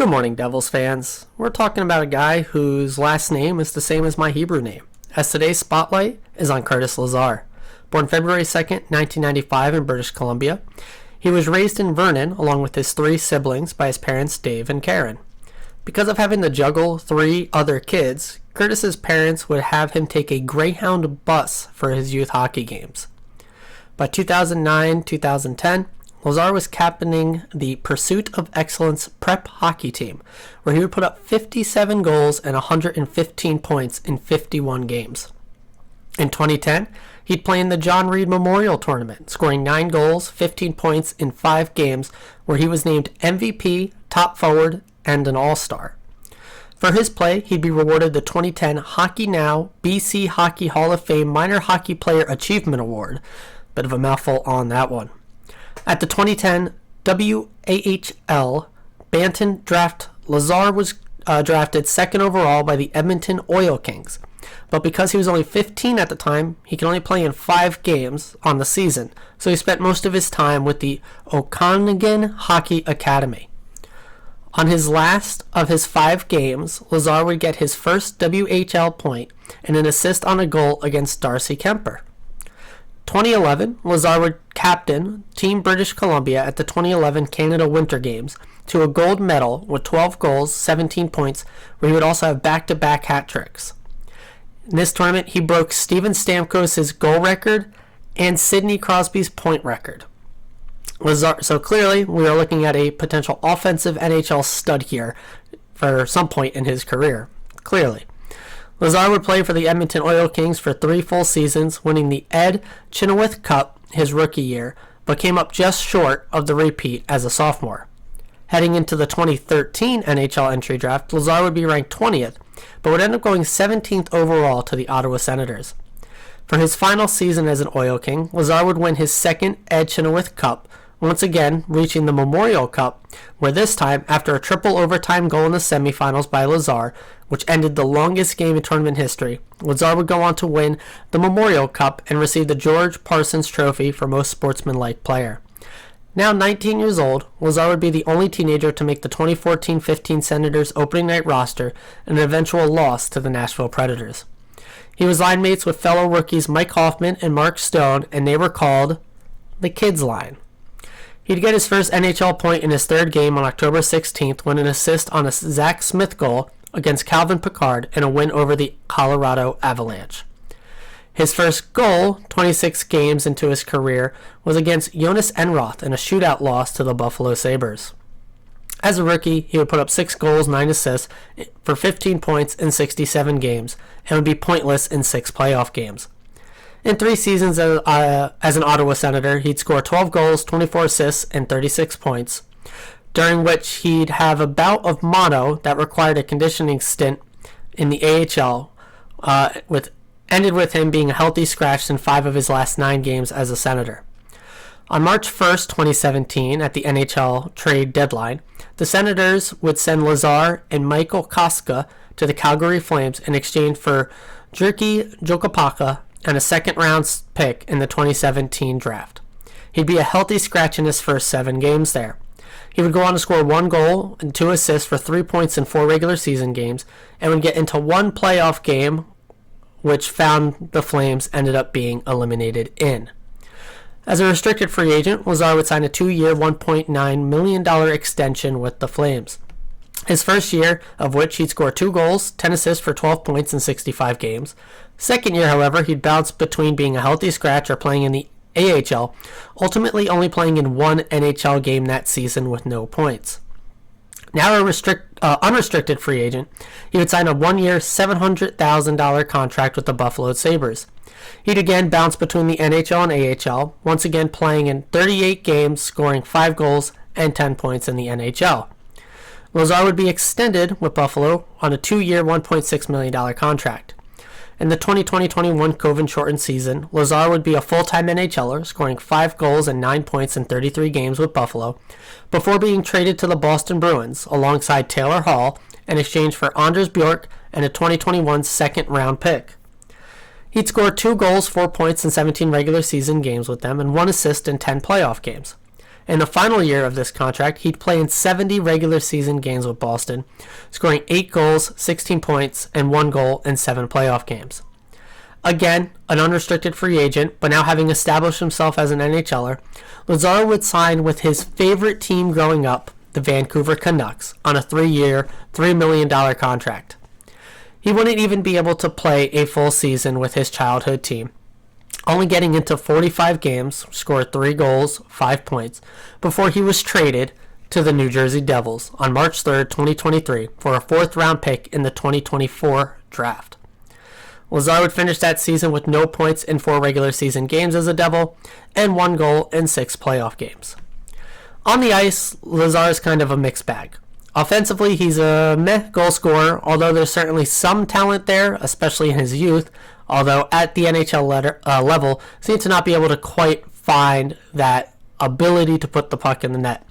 Good morning, Devils fans. We're talking about a guy whose last name is the same as my Hebrew name, as today's spotlight is on Curtis Lazar. Born February 2nd, 1995 in British Columbia, he was raised in Vernon along with his three siblings by his parents Dave and Karen. Because of having to juggle three other kids, Curtis's parents would have him take a Greyhound bus for his youth hockey games. By 2009-2010, Lazar was captaining the Pursuit of Excellence prep hockey team, where he would put up 57 goals and 115 points in 51 games. In 2010, he'd play in the John Reed Memorial Tournament, scoring 9 goals, 15 points in 5 games, where he was named MVP, top forward, and an All-Star. For his play, he'd be rewarded the 2010 Hockey Now BC Hockey Hall of Fame Minor Hockey Player Achievement Award. Bit of a mouthful on that one. At the 2010 WAHL Bantam Draft, Lazar was drafted second overall by the Edmonton Oil Kings. But because he was only 15 at the time, he could only play in 5 games on the season, so he spent most of his time with the Okanagan Hockey Academy. On his last of his 5 games, Lazar would get his first WHL point and an assist on a goal against Darcy Kemper. 2011, Lazar would captain Team British Columbia at the 2011 Canada Winter Games to a gold medal with 12 goals, 17 points, where he would also have back-to-back hat tricks. In this tournament, he broke Steven Stamkos' goal record and Sidney Crosby's point record. Lazar, so clearly, we are looking at a potential offensive NHL stud here for some point in his career. Clearly. Lazar would play for the Edmonton Oil Kings for 3 full seasons, winning the Ed Chenoweth Cup his rookie year, but came up just short of the repeat as a sophomore. Heading into the 2013 NHL entry draft, Lazar would be ranked 20th, but would end up going 17th overall to the Ottawa Senators. For his final season as an Oil King, Lazar would win his second Ed Chenoweth Cup, once again reaching the Memorial Cup, where this time, after a triple overtime goal in the semifinals by Lazar, which ended the longest game in tournament history, Lazar would go on to win the Memorial Cup and receive the George Parsons Trophy for most sportsmanlike player. Now 19 years old, Lazar would be the only teenager to make the 2014-15 Senators opening night roster, an eventual loss to the Nashville Predators. He was line mates with fellow rookies Mike Hoffman and Mark Stone, and they were called the Kids Line. He'd get his first NHL point in his 3rd game on October 16th when an assist on a Zach Smith goal against Calvin Pickard and a win over the Colorado Avalanche. His first goal, 26 games into his career, was against Jonas Enroth in a shootout loss to the Buffalo Sabres. As a rookie, he would put up 6 goals, 9 assists for 15 points in 67 games and would be pointless in 6 playoff games. In 3 seasons as an Ottawa Senator, he'd score 12 goals, 24 assists, and 36 points, during which he'd have a bout of mono that required a conditioning stint in the AHL, ended with him being a healthy scratch in 5 of his last 9 games as a Senator. On March 1st, 2017, at the NHL trade deadline, the Senators would send Lazar and Michael Koska to the Calgary Flames in exchange for Jyrki Jokapaka and a second-round pick in the 2017 draft. He'd be a healthy scratch in his first 7 games there. He would go on to score 1 goal and 2 assists for 3 points in 4 regular season games, and would get into 1 playoff game, which found the Flames ended up being eliminated in. As a restricted free agent, Lazar would sign a 2-year, $1.9 million extension with the Flames. His first year, of which he'd score 2 goals, 10 assists for 12 points in 65 games. Second year, however, he'd bounce between being a healthy scratch or playing in the AHL, ultimately only playing in 1 NHL game that season with no points. Now unrestricted free agent, he would sign a 1-year, $700,000 contract with the Buffalo Sabres. He'd again bounce between the NHL and AHL, once again playing in 38 games, scoring 5 goals and 10 points in the NHL. Lazar would be extended with Buffalo on a 2-year, $1.6 million contract. In the 2020-21 COVID-shortened season, Lazar would be a full-time NHLer, scoring 5 goals and 9 points in 33 games with Buffalo, before being traded to the Boston Bruins alongside Taylor Hall in exchange for Anders Bjork and a 2021 second-round pick. He'd scored 2 goals, 4 points in 17 regular season games with them and 1 assist in 10 playoff games. In the final year of this contract, he'd play in 70 regular season games with Boston, scoring 8 goals, 16 points, and 1 goal in 7 playoff games. Again, an unrestricted free agent, but now having established himself as an NHLer, Lazar would sign with his favorite team growing up, the Vancouver Canucks, on a 3-year, $3 million contract. He wouldn't even be able to play a full season with his childhood team, only getting into 45 games, scored 3 goals, 5 points, before he was traded to the New Jersey Devils on March 3rd, 2023, for a 4th-round pick in the 2024 draft. Lazar would finish that season with no points in 4 regular season games as a Devil and 1 goal in 6 playoff games. On the ice, Lazar is kind of a mixed bag. Offensively, he's a meh goal scorer, although there's certainly some talent there, especially in his youth, although at the NHL level, seems to not be able to quite find that ability to put the puck in the net.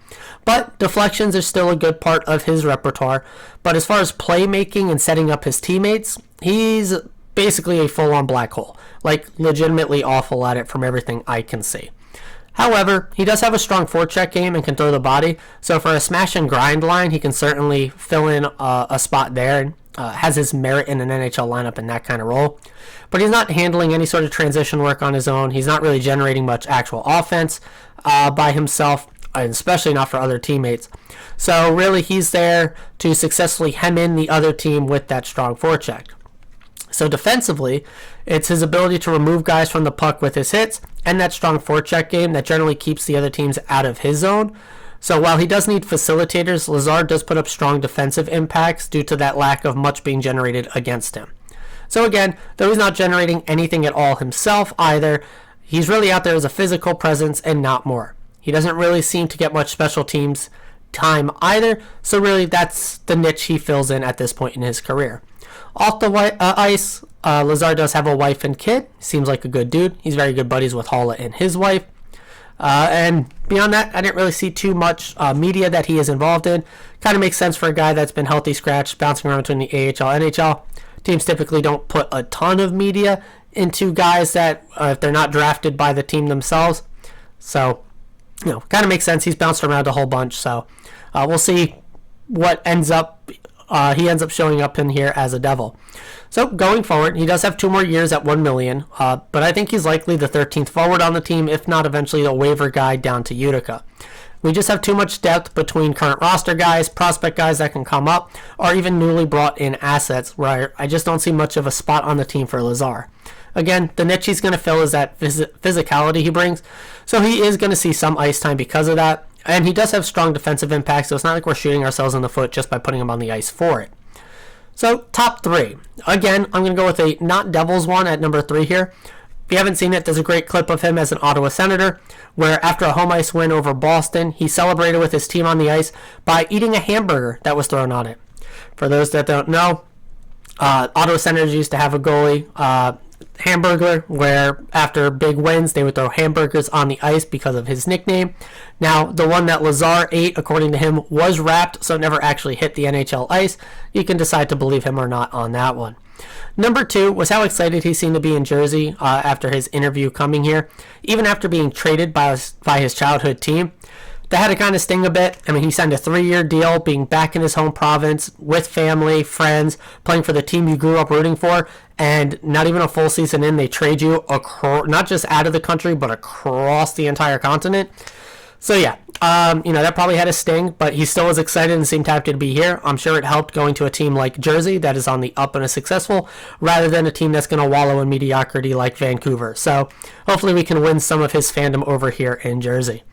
But deflections are still a good part of his repertoire, but as far as playmaking and setting up his teammates, he's basically a full-on black hole, like legitimately awful at it from everything I can see. However, he does have a strong forecheck game and can throw the body, so for a smash and grind line, he can certainly fill in a spot there and has his merit in an NHL lineup in that kind of role. But he's not handling any sort of transition work on his own. He's not really generating much actual offense by himself, and especially not for other teammates. So really, he's there to successfully hem in the other team with that strong forecheck. So defensively, it's his ability to remove guys from the puck with his hits and that strong forecheck game that generally keeps the other teams out of his zone. So while he does need facilitators, Lazar does put up strong defensive impacts due to that lack of much being generated against him. So again, though he's not generating anything at all himself either, he's really out there as a physical presence and not more. He doesn't really seem to get much special teams time either, so really that's the niche he fills in at this point in his career. Off the ice, Lazar does have a wife and kid. Seems like a good dude. He's very good buddies with Holla and his wife. And beyond that, I didn't really see too much media that he is involved in. Kind of makes sense for a guy that's been healthy scratched, bouncing around between the AHL and NHL. Teams typically don't put a ton of media into guys that, if they're not drafted by the team themselves. So, kind of makes sense. He's bounced around a whole bunch. So, we'll see what ends up he ends up showing up in here as a Devil. So going forward, he does have 2 more years at $1 million, but I think he's likely the 13th forward on the team, if not eventually a waiver guy down to Utica. We just have too much depth between current roster guys, prospect guys that can come up, or even newly brought in assets where I just don't see much of a spot on the team for Lazar. Again, the niche he's going to fill is that physicality he brings, so he is going to see some ice time because of that. And he does have strong defensive impact, so it's not like we're shooting ourselves in the foot just by putting him on the ice for it. So, top 3. Again, I'm going to go with a not Devils one at number 3 here. If you haven't seen it, there's a great clip of him as an Ottawa Senator, where after a home ice win over Boston, he celebrated with his team on the ice by eating a hamburger that was thrown on it. For those that don't know, Ottawa Senators used to have a goalie, Hamburger, where after big wins they would throw hamburgers on the ice because of his nickname. Now, the one that Lazar ate, according to him, was wrapped, so it never actually hit the NHL ice. You can decide to believe him or not on that one. Number 2 was how excited he seemed to be in Jersey after his interview coming here, even after being traded by his childhood team. That had to kind of sting a bit. I mean, he signed a 3-year deal, being back in his home province with family, friends, playing for the team you grew up rooting for, and not even a full season in, they trade you not just out of the country, but across the entire continent. So yeah, that probably had a sting, but he still was excited and seemed happy to be here. I'm sure it helped going to a team like Jersey that is on the up and is successful, rather than a team that's going to wallow in mediocrity like Vancouver. So hopefully we can win some of his fandom over here in Jersey.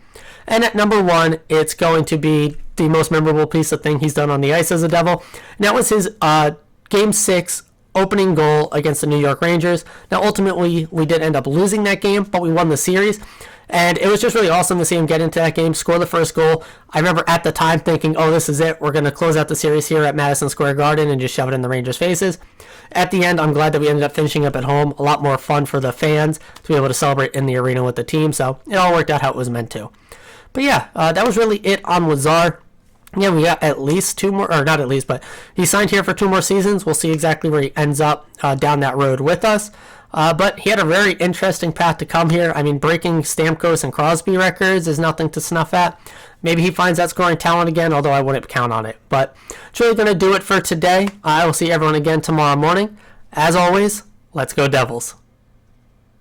And at number 1, it's going to be the most memorable piece of thing he's done on the ice as a Devil. And that was his Game 6 opening goal against the New York Rangers. Now, ultimately, we did end up losing that game, but we won the series. And it was just really awesome to see him get into that game, score the first goal. I remember at the time thinking, oh, this is it. We're going to close out the series here at Madison Square Garden and just shove it in the Rangers' faces. At the end, I'm glad that we ended up finishing up at home. A lot more fun for the fans to be able to celebrate in the arena with the team. So it all worked out how it was meant to. But yeah, that was really it on Lazar. Yeah, we got at least 2 more, or not at least, but he signed here for 2 more seasons. We'll see exactly where he ends up down that road with us. But he had a very interesting path to come here. I mean, breaking Stamkos and Crosby records is nothing to snuff at. Maybe he finds that scoring talent again, although I wouldn't count on it. But it's really going to do it for today. I will see everyone again tomorrow morning. As always, let's go Devils.